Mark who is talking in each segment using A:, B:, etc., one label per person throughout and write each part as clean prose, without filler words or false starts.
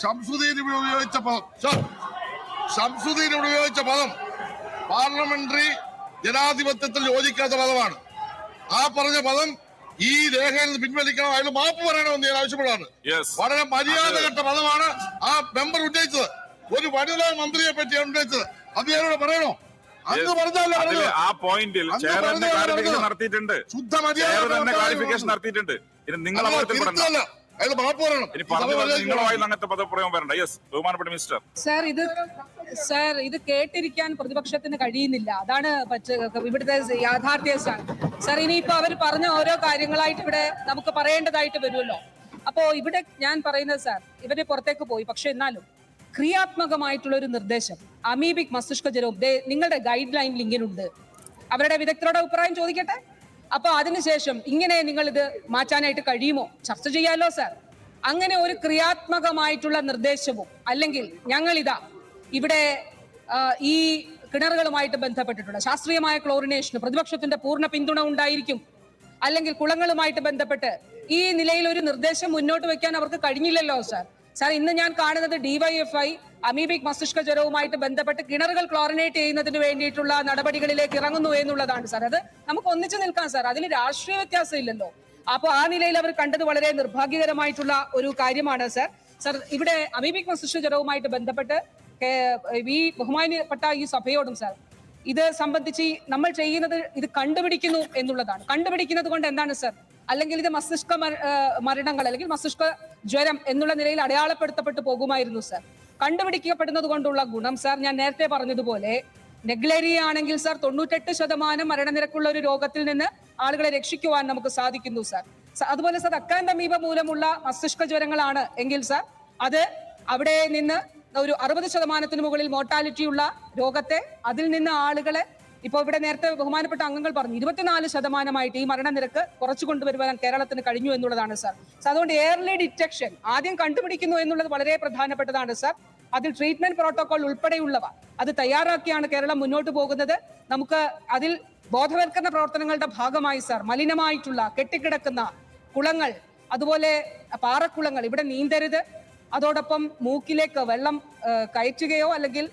A: ഷംസുദ്ദീൻ ഇവിടെ ഉപയോഗിച്ച പദം പാർലമെന്ററി ജനാധിപത്യത്തിൽ യോജിക്കാത്ത പദമാണ്. ആ പറഞ്ഞ പദം ഈ രേഖയിൽ നിന്ന് പിൻവലിക്കണം, അയാൾ മാപ്പ് പറയണമെന്ന് ഞാൻ ആവശ്യപ്പെടുകയാണ്. വളരെ മര്യാദഘട്ട പദമാണ് ആ മെമ്പർ ഉന്നയിച്ചത്. ഒരു വനിതാ മന്ത്രിയെ പറ്റിയാണ് ഉന്നയിച്ചത്. അത് ഞാനിവിടെ പറയണോ? അന്ന് പറഞ്ഞല്ലോ
B: ആ പോയിന്റിൽ നടത്തിയിട്ടുണ്ട്, ശുദ്ധ ക്ലാരിഫിക്കേഷൻ നടത്തിയിട്ടുണ്ട്. നിങ്ങൾ
A: അയാൾ മാപ്പ് പറയണം.
B: അങ്ങനത്തെ പദപ്രയോഗം വരണ്ട. യെസ്, ബഹുമാനപ്പെട്ട മിനിസ്റ്റർ.
C: സാർ ഇത് കേട്ടിരിക്കാൻ പ്രതിപക്ഷത്തിന് കഴിയുന്നില്ല. അതാണ് ഇവിടുത്തെ യാഥാർത്ഥ്യം. സാർ ഇനിയിപ്പോ അവർ പറഞ്ഞ ഓരോ കാര്യങ്ങളായിട്ട് ഇവിടെ നമുക്ക് പറയേണ്ടതായിട്ട് വരുമല്ലോ. അപ്പോ ഇവിടെ ഞാൻ പറയുന്നത് സാർ, ഇവര് പുറത്തേക്ക് പോയി, പക്ഷെ എന്നാലും ക്രിയാത്മകമായിട്ടുള്ള ഒരു നിർദ്ദേശം അമീബിക് മസ്തിഷ്ക ജ്വരവും നിങ്ങളുടെ ഗൈഡ് ലൈനിൽ ഇങ്ങനെയുണ്ട്. അവരുടെ വിദഗ്ധരുടെ അഭിപ്രായം ചോദിക്കട്ടെ. അപ്പൊ അതിനുശേഷം ഇങ്ങനെ നിങ്ങൾ ഇത് മാറ്റാനായിട്ട് കഴിയുമോ? ചർച്ച ചെയ്യാലോ സാർ. അങ്ങനെ ഒരു ക്രിയാത്മകമായിട്ടുള്ള നിർദ്ദേശവും അല്ലെങ്കിൽ ഞങ്ങളിതാ ഇവിടെ ഈ കിണറുകളുമായിട്ട് ബന്ധപ്പെട്ടിട്ടുള്ള ശാസ്ത്രീയമായ ക്ലോറിനേഷന് പ്രതിപക്ഷത്തിന്റെ പൂർണ്ണ പിന്തുണ ഉണ്ടായിരിക്കും. അല്ലെങ്കിൽ കുളങ്ങളുമായിട്ട് ബന്ധപ്പെട്ട് ഈ നിലയിൽ ഒരു നിർദ്ദേശം മുന്നോട്ട് വെക്കാൻ അവർക്ക് കഴിഞ്ഞില്ലല്ലോ സാർ. സാർ, ഇന്ന് ഞാൻ കാണുന്നത് DYFI അമീബിക് മസ്തിഷ്ക ജ്വരവുമായിട്ട് ബന്ധപ്പെട്ട് കിണറുകൾ ക്ലോറിനേറ്റ് ചെയ്യുന്നതിന് വേണ്ടിയിട്ടുള്ള നടപടികളിലേക്ക് ഇറങ്ങുന്നു എന്നുള്ളതാണ് സാർ. അത് നമുക്ക് ഒന്നിച്ചു നിൽക്കാം സാർ, അതിന് രാഷ്ട്രീയ വ്യത്യാസം ഇല്ലല്ലോ. അപ്പൊ ആ നിലയിൽ അവർ കണ്ടത് വളരെ നിർഭാഗ്യകരമായിട്ടുള്ള ഒരു കാര്യമാണ് സാർ. സാർ, ഇവിടെ അമീബിക് മസ്തിഷ്ക ജ്വരവുമായിട്ട് ബന്ധപ്പെട്ട് ഈ ബഹുമാനപ്പെട്ട ഈ സഭയോടും സാർ ഇത് സംബന്ധിച്ച് നമ്മൾ ചെയ്യുന്നത് ഇത് കണ്ടുപിടിക്കുന്നു എന്നുള്ളതാണ്. കണ്ടുപിടിക്കുന്നത് കൊണ്ട് എന്താണ് സാർ? അല്ലെങ്കിൽ ഇത് മസ്തിഷ്ക മരണങ്ങൾ അല്ലെങ്കിൽ മസ്തിഷ്ക ജ്വരം എന്നുള്ള നിലയിൽ അടയാളപ്പെടുത്തപ്പെട്ടു പോകുമായിരുന്നു സാർ. കണ്ടുപിടിക്കപ്പെടുന്നത് കൊണ്ടുള്ള ഗുണം സാർ, ഞാൻ നേരത്തെ പറഞ്ഞതുപോലെ നെഗ്ലേറിയ ആണെങ്കിൽ സാർ 98% മരണനിരക്കുള്ള ഒരു രോഗത്തിൽ നിന്ന് ആളുകളെ രക്ഷിക്കുവാൻ നമുക്ക് സാധിക്കുന്നു സാർ. അതുപോലെ സാർ, അക്കാൻഡമീബ മൂലമുള്ള മസ്തിഷ്ക ജ്വരങ്ങളാണ് എങ്കിൽ സാർ അത് അവിടെ നിന്ന് ഒരു 60% മുകളിൽ മോർട്ടാലിറ്റി ഉള്ള രോഗത്തെ അതിൽ നിന്ന് ആളുകളെ ഇപ്പൊ ഇവിടെ നേരത്തെ ബഹുമാനപ്പെട്ട അംഗങ്ങൾ പറഞ്ഞു 24% ഈ മരണനിരക്ക് കുറച്ചു കൊണ്ടുവരുവാൻ കേരളത്തിന് കഴിഞ്ഞു എന്നുള്ളതാണ് സാർ. അതുകൊണ്ട് ഏർലി ഡിറ്റക്ഷൻ ആദ്യം കണ്ടുപിടിക്കുന്നു എന്നുള്ളത് വളരെ പ്രധാനപ്പെട്ടതാണ് സാർ. അതിൽ ട്രീറ്റ്മെന്റ് പ്രോട്ടോകോൾ ഉൾപ്പെടെയുള്ളവ അത് തയ്യാറാക്കിയാണ് കേരളം മുന്നോട്ട് പോകുന്നത്. നമുക്ക് അതിൽ ബോധവൽക്കരണ പ്രവർത്തനങ്ങളുടെ ഭാഗമായി സാർ മലിനമായിട്ടുള്ള കെട്ടിക്കിടക്കുന്ന കുളങ്ങൾ, അതുപോലെ പാറക്കുളങ്ങൾ ഇവിടെ നീന്തരുത്. അതോടൊപ്പം മൂക്കിലേക്ക് വെള്ളം കയറ്റുകയോ അല്ലെങ്കിൽ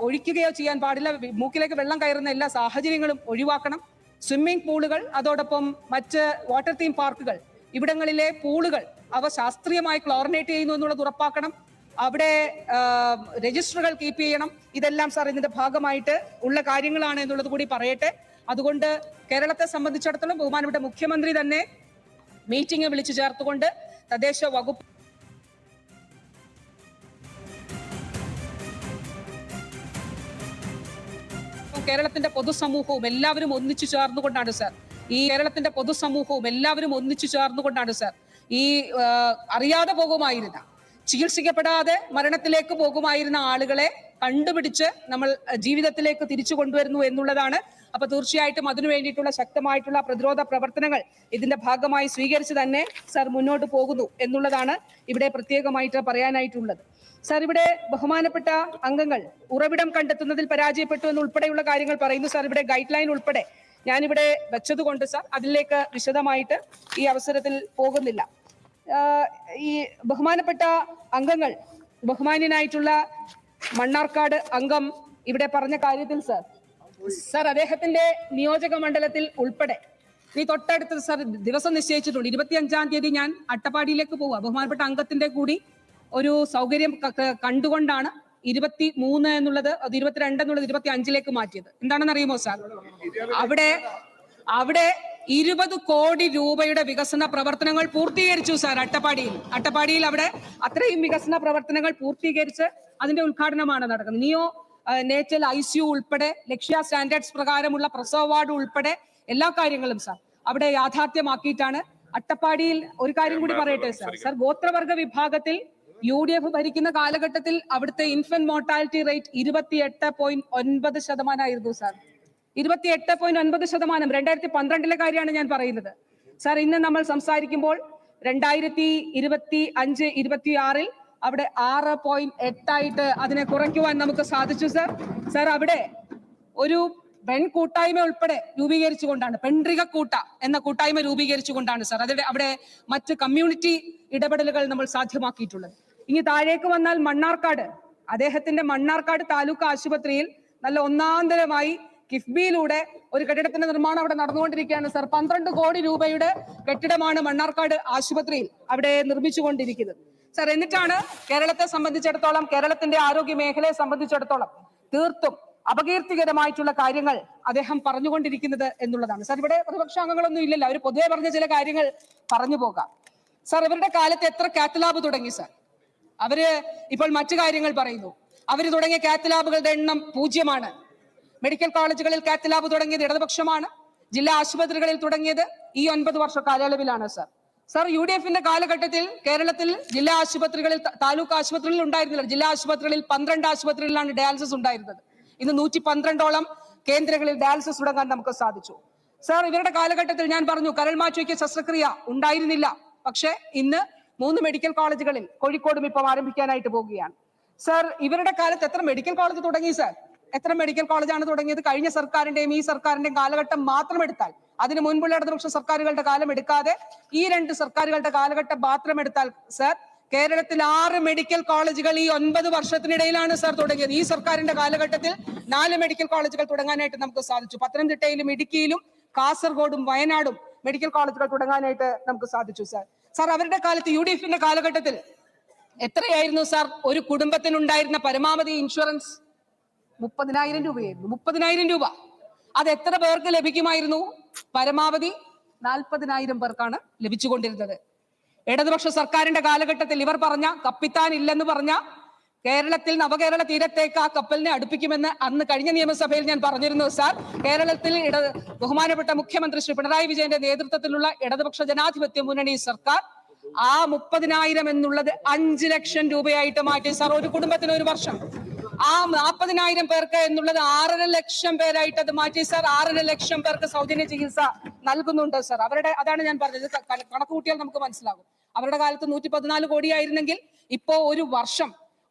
C: ഒഴിക്കുകയോ ചെയ്യാൻ പാടില്ല. മൂക്കിലേക്ക് വെള്ളം കയറുന്ന എല്ലാ സാഹചര്യങ്ങളും ഒഴിവാക്കണം. സ്വിമ്മിംഗ് പൂളുകൾ, അതോടൊപ്പം മറ്റ് വാട്ടർ തീം പാർക്കുകൾ, ഇവിടങ്ങളിലെ പൂളുകൾ അവ ശാസ്ത്രീയമായി ക്ലോറിനേറ്റ് ചെയ്യുന്നു എന്നുള്ളത് ഉറപ്പാക്കണം. അവിടെ രജിസ്റ്ററുകൾ കീപ്പ് ചെയ്യണം. ഇതെല്ലാം സാർ ഇതിന്റെ ഭാഗമായിട്ട് ഉള്ള കാര്യങ്ങളാണ് എന്നുള്ളത് കൂടി പറയട്ടെ. അതുകൊണ്ട് കേരളത്തെ സംബന്ധിച്ചിടത്തോളം ബഹുമാനപ്പെട്ട മുഖ്യമന്ത്രി തന്നെ മീറ്റിംഗ് വിളിച്ചു ചേർത്തുകൊണ്ട് തദ്ദേശ വകുപ്പ് കേരളത്തിന്റെ പൊതുസമൂഹവും എല്ലാവരും ഒന്നിച്ചു ചേർന്നുകൊണ്ടാണ് സാർ ഈ അറിയാതെ പോകുമായിരുന്ന, ചികിത്സിക്കപ്പെടാതെ മരണത്തിലേക്ക് പോകുമായിരുന്ന ആളുകളെ കണ്ടുപിടിച്ച് നമ്മൾ ജീവിതത്തിലേക്ക് തിരിച്ചു കൊണ്ടുവരുന്നു എന്നുള്ളതാണ്. അപ്പൊ തീർച്ചയായിട്ടും അതിനു വേണ്ടിയിട്ടുള്ള ശക്തമായിട്ടുള്ള പ്രതിരോധ പ്രവർത്തനങ്ങൾ ഇതിന്റെ ഭാഗമായി സ്വീകരിച്ച് തന്നെ സാർ മുന്നോട്ട് പോകുന്നു എന്നുള്ളതാണ് ഇവിടെ പ്രത്യേകമായിട്ട് പറയാനായിട്ടുള്ളത്. സാർ, ഇവിടെ ബഹുമാനപ്പെട്ട അംഗങ്ങൾ ഉറവിടം കണ്ടെത്തുന്നതിൽ പരാജയപ്പെട്ടു എന്നുൾപ്പെടെയുള്ള കാര്യങ്ങൾ പറയുന്നു സാർ. ഇവിടെ ഗൈഡ് ലൈൻ ഉൾപ്പെടെ ഞാനിവിടെ വെച്ചതുകൊണ്ട് സാർ അതിലേക്ക് വിശദമായിട്ട് ഈ അവസരത്തിൽ പോകുന്നില്ല. ഈ ബഹുമാനപ്പെട്ട അംഗങ്ങൾ, ബഹുമാന്യനായിട്ടുള്ള മണ്ണാർക്കാട് അംഗം ഇവിടെ പറഞ്ഞ കാര്യത്തിൽ സാർ അദ്ദേഹത്തിന്റെ നിയോജക മണ്ഡലത്തിൽ ഉൾപ്പെടെ ഈ തൊട്ടടുത്ത് സാർ ദിവസം നിശ്ചയിച്ചിട്ടുണ്ട്. 25-ാം തീയതി ഞാൻ അട്ടപ്പാടിയിലേക്ക് പോവുക. ബഹുമാനപ്പെട്ട അംഗത്തിന്റെ കൂടി ഒരു സൗകര്യം കണ്ടുകൊണ്ടാണ് 23 എന്നുള്ളത് 22 എന്നുള്ളത് 25-ലേക്ക് മാറ്റിയത്. എന്താണെന്ന് അറിയുമോ സാർ? അവിടെ 20 കോടി രൂപയുടെ വികസന പ്രവർത്തനങ്ങൾ പൂർത്തീകരിച്ചു സാർ. അട്ടപ്പാടിയിൽ അവിടെ അത്രയും വികസന പ്രവർത്തനങ്ങൾ പൂർത്തീകരിച്ച് അതിന്റെ ഉദ്ഘാടനമാണ് നടക്കുന്നത്. നിയോ നേറ്റൽ ICU ഉൾപ്പെടെ ലക്ഷ്യ സ്റ്റാൻഡേർഡ്സ് പ്രകാരമുള്ള പ്രസവ വാർഡ് ഉൾപ്പെടെ എല്ലാ കാര്യങ്ങളും സാർ അവിടെ യാഥാർത്ഥ്യമാക്കിയിട്ടാണ്. അട്ടപ്പാടിയിൽ ഒരു കാര്യം കൂടി പറയട്ടെ സാർ, ഗോത്രവർഗ വിഭാഗത്തിൽ UDF ഭരിക്കുന്ന കാലഘട്ടത്തിൽ അവിടുത്തെ ഇൻഫന്റ് മോർട്ടാലിറ്റി റേറ്റ് 28.9% ആയിരുന്നു സാർ. 28.9%. 2012 കാര്യമാണ് ഞാൻ പറയുന്നത് സാർ. ഇന്ന് നമ്മൾ സംസാരിക്കുമ്പോൾ 2025-26 അവിടെ 6.8 അതിനെ കുറയ്ക്കുവാൻ നമുക്ക് സാധിച്ചു സാർ. സാർ, അവിടെ ഒരു പെൺകൂട്ടായ്മ ഉൾപ്പെടെ രൂപീകരിച്ചുകൊണ്ടാണ്, പെൺറിക കൂട്ട എന്ന കൂട്ടായ്മ രൂപീകരിച്ചുകൊണ്ടാണ് സാർ അവിടെ മറ്റ് കമ്മ്യൂണിറ്റി ഇടപെടലുകൾ നമ്മൾ സാധ്യമാക്കിയിട്ടുള്ളത്. ഇനി താഴേക്ക് വന്നാൽ മണ്ണാർക്കാട്, അദ്ദേഹത്തിന്റെ മണ്ണാർക്കാട് താലൂക്ക് ആശുപത്രിയിൽ നല്ല ഒന്നാന്തരമായി കിഫ്ബിയിലൂടെ ഒരു കെട്ടിടത്തിന്റെ നിർമ്മാണം അവിടെ നടന്നുകൊണ്ടിരിക്കുകയാണ് സർ. 12 കോടി രൂപയുടെ കെട്ടിടമാണ് മണ്ണാർക്കാട് ആശുപത്രിയിൽ അവിടെ നിർമ്മിച്ചുകൊണ്ടിരിക്കുന്നത് സർ. എന്നിട്ടാണ് കേരളത്തെ സംബന്ധിച്ചിടത്തോളം, കേരളത്തിന്റെ ആരോഗ്യ മേഖലയെ സംബന്ധിച്ചിടത്തോളം തീർത്തും അപകീർത്തികരമായിട്ടുള്ള കാര്യങ്ങൾ അദ്ദേഹം പറഞ്ഞുകൊണ്ടിരിക്കുന്നത് എന്നുള്ളതാണ് സർ. ഇവിടെ പ്രതിപക്ഷ അംഗങ്ങളൊന്നും ഇല്ലല്ലോ, അവർ പൊതുവെ പറഞ്ഞ ചില കാര്യങ്ങൾ പറഞ്ഞു പോകാം സർ. ഇവരുടെ കാലത്ത് എത്ര കാത്ത് ലാബ് തുടങ്ങി സർ? അവര് ഇപ്പോൾ മറ്റു കാര്യങ്ങൾ പറയുന്നു. അവര് തുടങ്ങിയ കാത്ത് ലാബുകളുടെ എണ്ണം 0. മെഡിക്കൽ കോളേജുകളിൽ കാത്ത് ലാബ് തുടങ്ങിയത് ഇടതുപക്ഷമാണ്. ജില്ലാ ആശുപത്രികളിൽ തുടങ്ങിയത് ഈ 9 വർഷ കാലയളവിലാണ് സർ. സർ, UDFന്റെ കാലഘട്ടത്തിൽ കേരളത്തിൽ ജില്ലാ ആശുപത്രികളിൽ, താലൂക്ക് ആശുപത്രികളിൽ ഉണ്ടായിരുന്നില്ല. ജില്ലാ ആശുപത്രികളിൽ 12 ആശുപത്രികളിലാണ് ഡയാലിസിസ് ഉണ്ടായിരുന്നത്. ഇന്ന് 112ഓളം കേന്ദ്രങ്ങളിൽ ഡയാലിസിസ് തുടങ്ങാൻ നമുക്ക് സാധിച്ചു സർ. ഇവരുടെ കാലഘട്ടത്തിൽ ഞാൻ പറഞ്ഞു കരൾ മാറ്റിവയ്ക്കൽ ശസ്ത്രക്രിയ ഉണ്ടായിരുന്നില്ല. പക്ഷേ ഇന്ന് 3 മെഡിക്കൽ കോളേജുകളിൽ, കോഴിക്കോടും ഇപ്പം ആരംഭിക്കാനായിട്ട് പോവുകയാണ് സർ. ഇവരുടെ കാലത്ത് എത്ര മെഡിക്കൽ കോളേജ് തുടങ്ങി സർ? എത്ര മെഡിക്കൽ കോളേജാണ് തുടങ്ങിയത്? കഴിഞ്ഞ സർക്കാരിന്റെയും ഈ സർക്കാരിന്റെയും കാലഘട്ടം മാത്രം എടുത്താൽ, അതിന് മുൻപുള്ള ഇടതുപക്ഷ സർക്കാരുകളുടെ കാലം എടുക്കാതെ ഈ 2 സർക്കാരുകളുടെ കാലഘട്ടം മാത്രം എടുത്താൽ സർ, കേരളത്തിൽ 6 മെഡിക്കൽ കോളേജുകൾ ഈ 9 വർഷത്തിനിടയിലാണ് സർ തുടങ്ങിയത്. ഈ സർക്കാരിന്റെ കാലഘട്ടത്തിൽ 4 മെഡിക്കൽ കോളേജുകൾ തുടങ്ങാനായിട്ട് നമുക്ക് സാധിച്ചു. പത്തനംതിട്ടയിലും ഇടുക്കിയിലും കാസർഗോഡും വയനാടും മെഡിക്കൽ കോളേജുകൾ തുടങ്ങാനായിട്ട് നമുക്ക് സാധിച്ചു സർ. സർ, അവരുടെ കാലത്ത് UDFന്റെ കാലഘട്ടത്തിൽ എത്രയായിരുന്നു സാർ ഒരു കുടുംബത്തിനുണ്ടായിരുന്ന പരമാവധി ഇൻഷുറൻസ്? 30,000 രൂപയായിരുന്നു. 30,000 രൂപ. അത് എത്ര പേർക്ക് ലഭിക്കുമായിരുന്നു? പരമാവധി 40,000 പേർക്കാണ് ലഭിച്ചുകൊണ്ടിരുന്നത്. ഇടതുപക്ഷ സർക്കാരിന്റെ കാലഘട്ടത്തിൽ ഇവർ പറഞ്ഞ കപ്പിത്താൻ ഇല്ലെന്ന് പറഞ്ഞ കേരളത്തിൽ നവകേരള തീരത്തേക്ക് ആ കപ്പലിനെ അടുപ്പിക്കുമെന്ന് അന്ന് കഴിഞ്ഞ നിയമസഭയിൽ ഞാൻ പറഞ്ഞിരുന്നു സാർ. കേരളത്തിൽ ബഹുമാനപ്പെട്ട മുഖ്യമന്ത്രി ശ്രീ പിണറായി വിജയന്റെ നേതൃത്വത്തിലുള്ള ഇടതുപക്ഷ ജനാധിപത്യ മുന്നണി സർക്കാർ ആ 30,000 എന്നുള്ളത് 5 ലക്ഷം രൂപയായിട്ട് മാറ്റി സാർ. ഒരു കുടുംബത്തിന് ഒരു വർഷം. ആ 40,000 പേർക്ക് എന്നുള്ളത് 6.5 ലക്ഷം പേരായിട്ട് അത് മാറ്റി സാർ. 6.5 ലക്ഷം പേർക്ക് സൗജന്യ ചികിത്സ നൽകുന്നുണ്ട് സാർ. അവരുടെ, അതാണ് ഞാൻ പറഞ്ഞത്, കണക്ക് കൂട്ടിയാൽ നമുക്ക് മനസ്സിലാകും. അവരുടെ കാലത്ത് 114 കോടിയായിരുന്നെങ്കിൽ ഇപ്പോ ഒരു വർഷം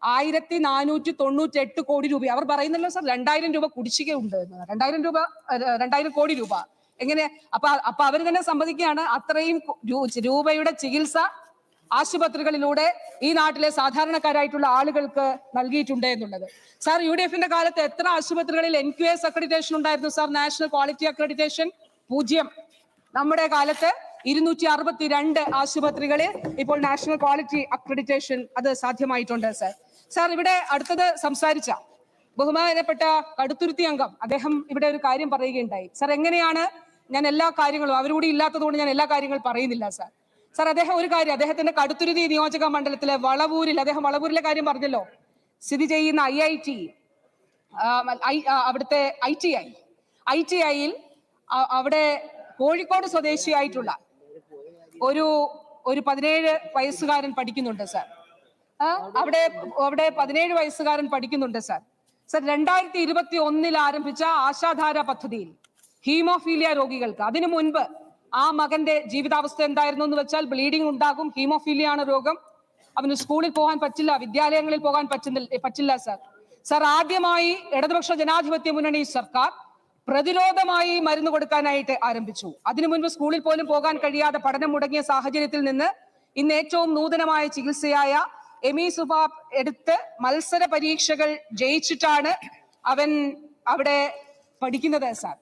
C: 1498 കോടി രൂപ. അവർ പറയുന്നല്ലോ സാർ 2000 രൂപ കുടിശ്ശിക ഉണ്ട് എന്ന്. 2000 കോടി രൂപ എങ്ങനെ? അപ്പൊ അവർ തന്നെ സമ്മതിക്കുകയാണ് അത്രയും രൂപയുടെ ചികിത്സ ആശുപത്രികളിലൂടെ ഈ നാട്ടിലെ സാധാരണക്കാരായിട്ടുള്ള ആളുകൾക്ക് നൽകിയിട്ടുണ്ട് എന്നുള്ളത് സാർ. UDFന്റെ കാലത്ത് എത്ര ആശുപത്രികളിൽ NQS അക്രഡിറ്റേഷൻ ഉണ്ടായിരുന്നു സാർ? National quality accreditation 0. നമ്മുടെ കാലത്ത് 262 ആശുപത്രികളിൽ ഇപ്പോൾ നാഷണൽ ക്വാളിറ്റി അക്രഡിറ്റേഷൻ അത് സാധ്യമായിട്ടുണ്ട് സാർ. സാർ, ഇവിടെ അടുത്തത് സംസാരിച്ച ബഹുമാനപ്പെട്ട കടുത്തുരുത്തി അംഗം, അദ്ദേഹം ഇവിടെ ഒരു കാര്യം പറയുകയുണ്ടായി സാർ. എങ്ങനെയാണ്, ഞാൻ എല്ലാ കാര്യങ്ങളും, അവരോട് ഇല്ലാത്തതുകൊണ്ട് ഞാൻ എല്ലാ കാര്യങ്ങളും പറയുന്നില്ല സാർ. സാർ, അദ്ദേഹം ഒരു കാര്യം, അദ്ദേഹത്തിന്റെ കടുത്തുരുത്തി നിയോജക മണ്ഡലത്തിലെ വളവൂരിൽ, അദ്ദേഹം വളവൂരിലെ കാര്യം പറഞ്ഞല്ലോ, സ്ഥിതി ചെയ്യുന്ന IIT, അവിടുത്തെ ITIയിൽ അവിടെ കോഴിക്കോട് സ്വദേശിയായിട്ടുള്ള ഒരു 17 വയസ്സുകാരൻ പഠിക്കുന്നുണ്ട് സാർ. അവിടെ 17 വയസ്സുകാരൻ പഠിക്കുന്നുണ്ട് സാർ. സാർ, 2021 ആരംഭിച്ച ആശാധാര പദ്ധതിയിൽ ഹീമോഫീലിയ രോഗികൾക്ക്, അതിനു മുൻപ് ആ മകന്റെ ജീവിതാവസ്ഥ എന്തായിരുന്നു എന്ന് വെച്ചാൽ ബ്ലീഡിംഗ് ഉണ്ടാകും, ഹീമോഫീലിയ ആണ് രോഗം, അവന് സ്കൂളിൽ പോകാൻ പറ്റില്ല, വിദ്യാലയങ്ങളിൽ പോകാൻ പറ്റില്ല സാർ. സാർ, ആദ്യമായി ഇടതുപക്ഷ ജനാധിപത്യ മുന്നണി സർക്കാർ പ്രതിരോധമായി മരുന്ന് കൊടുക്കാനായിട്ട് ആരംഭിച്ചു. അതിനു മുൻപ് സ്കൂളിൽ പോലും പോകാൻ കഴിയാതെ പഠനം മുടങ്ങിയ സാഹചര്യത്തിൽ നിന്ന് ഇന്ന് ഏറ്റവും നൂതനമായ ചികിത്സയായ എമിസുവാബ് എടുത്ത് മത്സര പരീക്ഷകൾ ജയിച്ചിട്ടാണ് അവൻ അവിടെ പഠിക്കുന്നത് സാർ.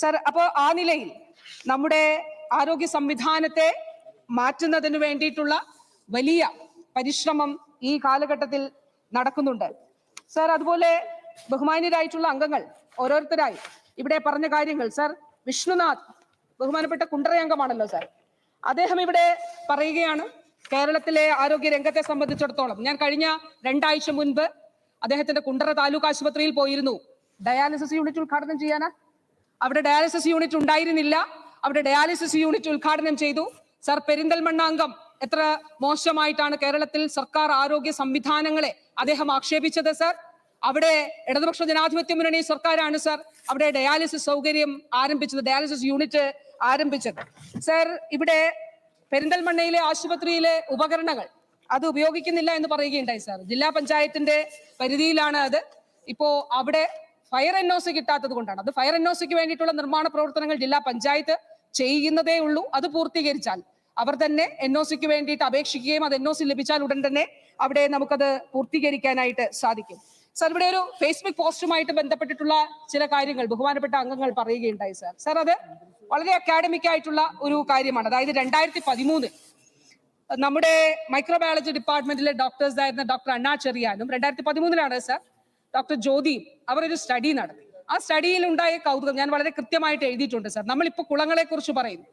C: സാർ, അപ്പോൾ ആ നിലയിൽ നമ്മുടെ ആരോഗ്യ സംവിധാനത്തെ മാറ്റുന്നതിന് വേണ്ടിയിട്ടുള്ള വലിയ പരിശ്രമം ഈ കാലഘട്ടത്തിൽ നടക്കുന്നുണ്ട് സാർ. അതുപോലെ ബഹുമാന്യരായിട്ടുള്ള അംഗങ്ങൾ ഓരോരുത്തരായി ഇവിടെ പറഞ്ഞ കാര്യങ്ങൾ സാർ. വിഷ്ണുനാഥ്, ബഹുമാനപ്പെട്ട കുണ്ടറ അംഗമാണല്ലോ സാർ, അദ്ദേഹം ഇവിടെ പറയുകയാണ് കേരളത്തിലെ ആരോഗ്യ രംഗത്തെ സംബന്ധിച്ചിടത്തോളം. ഞാൻ കഴിഞ്ഞ 2 ആഴ്ച മുൻപ് അദ്ദേഹത്തിന്റെ കുണ്ടറ താലൂക്ക് ആശുപത്രിയിൽ പോയിരുന്നു ഡയാലിസിസ് യൂണിറ്റ് ഉദ്ഘാടനം ചെയ്യാനാ. അവിടെ ഡയാലിസിസ് യൂണിറ്റ് ഉണ്ടായിരുന്നില്ല, അവിടെ ഡയാലിസിസ് യൂണിറ്റ് ഉദ്ഘാടനം ചെയ്തു സാർ. പെരിന്തൽമണ്ണ അംഗം എത്ര മോശമായിട്ടാണ് കേരളത്തിൽ സർക്കാർ ആരോഗ്യ സംവിധാനങ്ങളെ അദ്ദേഹം ആക്ഷേപിച്ചത് സാർ. അവിടെ ഇടതുപക്ഷ ജനാധിപത്യ മുന്നണി സർക്കാരാണ് സാർ അവിടെ ഡയാലിസിസ് സൗകര്യം ആരംഭിച്ചത്, ഡയാലിസിസ് യൂണിറ്റ് ആരംഭിച്ചത് സാർ. ഇവിടെ പെരിന്തൽമണ്ണയിലെ ആശുപത്രിയിലെ ഉപകരണങ്ങൾ അത് ഉപയോഗിക്കുന്നില്ല എന്ന് പറയുകയുണ്ടായി സാർ. ജില്ലാ പഞ്ചായത്തിന്റെ പരിധിയിലാണ് അത്. ഇപ്പോ അവിടെ ഫയർ NOC കിട്ടാത്തത് കൊണ്ടാണ്. അത് ഫയർ NOCക്ക് വേണ്ടിയിട്ടുള്ള നിർമ്മാണ പ്രവർത്തനങ്ങൾ ജില്ലാ പഞ്ചായത്ത് ചെയ്യുന്നതേ ഉള്ളൂ. അത് പൂർത്തീകരിച്ചാൽ അവർ തന്നെ NOCക്ക് വേണ്ടിയിട്ട് അപേക്ഷിക്കുകയും അത് NOC ലഭിച്ചാൽ ഉടൻ തന്നെ അവിടെ നമുക്കത് പൂർത്തീകരിക്കാനായിട്ട് സാധിക്കും. സാർ, ഇവിടെ ഒരു ഫേസ്ബുക്ക് പോസ്റ്റുമായിട്ട് ബന്ധപ്പെട്ടിട്ടുള്ള ചില കാര്യങ്ങൾ ബഹുമാനപ്പെട്ട അംഗങ്ങൾ പറയുകയുണ്ടായി സാർ. സാർ, അത് വളരെ അക്കാഡമിക് ആയിട്ടുള്ള ഒരു കാര്യമാണ്. അതായത് 2013 നമ്മുടെ മൈക്രോബയോളജി ഡിപ്പാർട്ട്മെന്റിലെ ഡോക്ടേഴ്സ് ആയിരുന്ന ഡോക്ടർ അണ്ണാ ചെറിയാനും 2013 സാർ ഡോക്ടർ ജ്യോതിയും അവർ ഒരു സ്റ്റഡി നടത്തി. ആ സ്റ്റഡിയിൽ ഉണ്ടായ കൗതുകം ഞാൻ വളരെ കൃത്യമായിട്ട് എഴുതിയിട്ടുണ്ട് സാർ. നമ്മളിപ്പോൾ കുളങ്ങളെ കുറിച്ച് പറയുന്നു,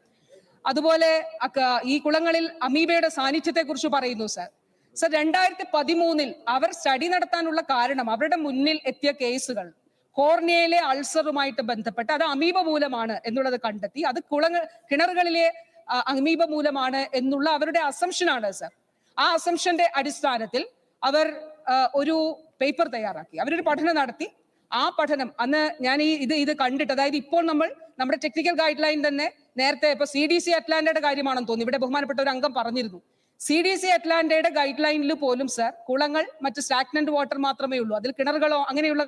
C: അതുപോലെ ഈ കുളങ്ങളിൽ അമീബയുടെ സാന്നിധ്യത്തെ കുറിച്ച് പറയുന്നു സാർ. സർ, 2013 അവർ സ്റ്റഡി നടത്താനുള്ള കാരണം അവരുടെ മുന്നിൽ എത്തിയ കേസുകൾ കോർണിയയിലെ അൾസറുമായിട്ട് ബന്ധപ്പെട്ട് അത് അമീബ മൂലമാണ് എന്നുള്ളത് കണ്ടെത്തി. അത് കിണറുകളിലെ അമീബ മൂലമാണ് എന്നുള്ള അവരുടെ അസംഷനാണ് സർ. ആ അസംഷന്റെ അടിസ്ഥാനത്തിൽ അവർ ഒരു പേപ്പർ തയ്യാറാക്കി, അവരൊരു പഠനം നടത്തി. ആ പഠനം അന്ന് ഞാൻ ഇത് കണ്ടിട്ട്, അതായത് ഇപ്പോൾ നമ്മുടെ ടെക്നിക്കൽ ഗൈഡ് ലൈൻ തന്നെ നേരത്തെ ഇപ്പൊ CDC അറ്റ്ലാന്റയുടെ കാര്യമാണെന്ന് തോന്നി, ഇവിടെ ബഹുമാനപ്പെട്ട ഒരു അംഗം പറഞ്ഞിരുന്നു. CDC അറ്റ്ലാന്റയുടെ ഗൈഡ് ലൈനിൽ പോലും സർ കുളങ്ങൾ മറ്റ് സ്റ്റാഗ്നന്റ് വാട്ടർ മാത്രമേ ഉള്ളൂ, അതിൽ കിണറുകളോ അങ്ങനെയുള്ള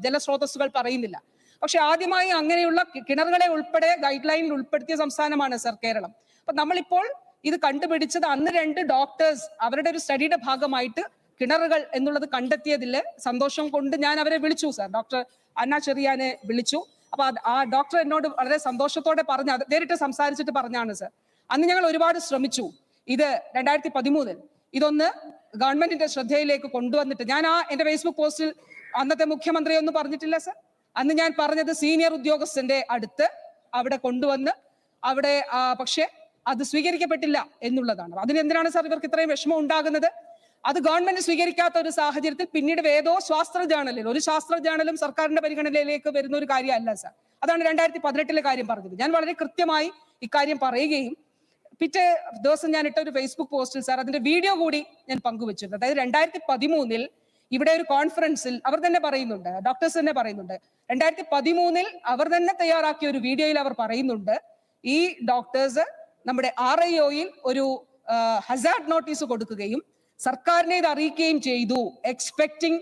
C: ജലസ്രോതസ്സുകൾ പറയുന്നില്ല. പക്ഷെ ആദ്യമായി അങ്ങനെയുള്ള കിണറുകളെ ഉൾപ്പെടെ ഗൈഡ് ലൈനിൽ ഉൾപ്പെടുത്തിയ സംസ്ഥാനമാണ് സർ കേരളം. അപ്പൊ നമ്മളിപ്പോൾ ഇത് കണ്ടുപിടിച്ചത് അന്ന് 2 ഡോക്ടേഴ്സ് അവരുടെ ഒരു സ്റ്റഡിയുടെ ഭാഗമായിട്ട് കിണറുകൾ എന്നുള്ളത് കണ്ടെത്തിയതിൽ സന്തോഷം കൊണ്ട് ഞാൻ അവരെ വിളിച്ചു സർ. ഡോക്ടർ അണ്ണാ ചെറിയാനെ വിളിച്ചു. അപ്പൊ ആ ഡോക്ടർ എന്നോട് വളരെ സന്തോഷത്തോടെ നേരിട്ട് സംസാരിച്ചിട്ട് പറഞ്ഞാണ് സർ, അന്ന് ഞങ്ങൾ ഒരുപാട് ശ്രമിച്ചു ഇത് 2013 ഇതൊന്ന് ഗവൺമെന്റിന്റെ ശ്രദ്ധയിലേക്ക് കൊണ്ടുവന്നിട്ട്. ഞാൻ എന്റെ ഫേസ്ബുക്ക് പോസ്റ്റിൽ അന്നത്തെ മുഖ്യമന്ത്രിയെ ഒന്നും പറഞ്ഞിട്ടില്ല സർ. അന്ന് ഞാൻ പറഞ്ഞത് സീനിയർ ഉദ്യോഗസ്ഥന്റെ അടുത്ത് അവിടെ കൊണ്ടുവന്ന് അവിടെ പക്ഷെ അത് സ്വീകരിക്കപ്പെട്ടില്ല എന്നുള്ളതാണ്. അതിനെന്തിനാണ് സാർ ഇവർക്ക് ഇത്രയും വിഷമം ഉണ്ടാകുന്നത്? അത് ഗവൺമെന്റ് സ്വീകരിക്കാത്ത ഒരു സാഹചര്യത്തിൽ പിന്നീട് ശാസ്ത്ര ജേണലിൽ ഒരു ശാസ്ത്ര ജേണലും സർക്കാരിന്റെ പരിഗണനയിലേക്ക് വരുന്ന ഒരു കാര്യമല്ല സാർ. അതാണ് 2018 കാര്യം പറഞ്ഞത്. ഞാൻ വളരെ കൃത്യമായി ഇക്കാര്യം പറയുകയും പിറ്റേ ദിവസം ഞാൻ ഇട്ട ഒരു ഫേസ്ബുക്ക് പോസ്റ്റിൽ സാർ അതിന്റെ വീഡിയോ കൂടി ഞാൻ പങ്കുവച്ചിട്ടുണ്ട്. അതായത് 2013 ഇവിടെ ഒരു കോൺഫറൻസിൽ അവർ തന്നെ പറയുന്നുണ്ട്, ഡോക്ടേഴ്സ് തന്നെ പറയുന്നുണ്ട്, 2013 അവർ തന്നെ തയ്യാറാക്കിയ ഒരു വീഡിയോയിൽ അവർ പറയുന്നുണ്ട്, ഈ ഡോക്ടേഴ്സ് നമ്മുടെ RIOയിൽ ഒരു ഹസാർഡ് നോട്ടീസ് കൊടുക്കുകയും സർക്കാരിനെ ഇത് അറിയിക്കുകയും ചെയ്തു, എക്സ്പെക്ടിങ്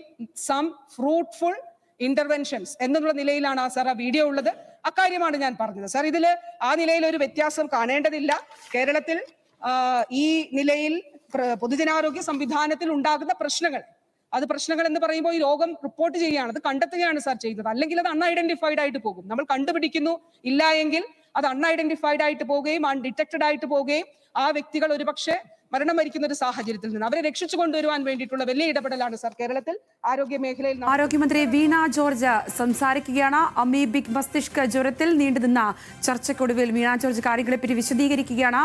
C: സം ഫ്രൂട്ട്ഫുൾ ഇന്റർവെൻഷൻസ് എന്നുള്ള നിലയിലാണ് സാർ ആ വീഡിയോ ഉള്ളത്. അക്കാര്യമാണ് ഞാൻ പറഞ്ഞത് സാർ. ആ നിലയിൽ ഒരു വ്യത്യാസം കാണേണ്ടതില്ല. കേരളത്തിൽ ഈ നിലയിൽ പൊതുജനാരോഗ്യ സംവിധാനത്തിൽ ഉണ്ടാകുന്ന പ്രശ്നങ്ങൾ എന്ന് പറയുമ്പോൾ ഈ രോഗം റിപ്പോർട്ട് ചെയ്യുകയാണ്, അത് കണ്ടെത്തുകയാണ് സാർ ചെയ്യുന്നത്. അല്ലെങ്കിൽ അത് അൺഐഡന്റിഫൈഡ് ആയിട്ട് പോകും. നമ്മൾ കണ്ടുപിടിക്കുന്നു, ഇല്ല എങ്കിൽ അത് അൺഐഡന്റിഫൈഡ് ആയിട്ട് പോവുകയും അൺഡിറ്റക്റ്റഡ് ആയിട്ട് പോവുകയും ആ വ്യക്തികൾ ഒരുപക്ഷെ മരണം വരിക്കുന്ന ഒരു സാഹചര്യത്തിൽ നിന്ന് അവരെ രക്ഷിച്ചു കൊണ്ടുവരുവാൻ വേണ്ടിയിട്ടുള്ള വലിയ ഇടപെടലാണ് സാർ കേരളത്തിൽ ആരോഗ്യ മേഖലയിൽ.
D: ആരോഗ്യമന്ത്രി വീണ ജോർജ് സംസാരിക്കുകയാണ്. അമീബിക് മസ്തിഷ്ക ജ്വരത്തിൽ നീണ്ടുനിന്ന ചർച്ചയ്ക്കൊടുവിൽ വീണ ജോർജ് കാര്യങ്ങളെപ്പറ്റി വിശദീകരിക്കുകയാണ്.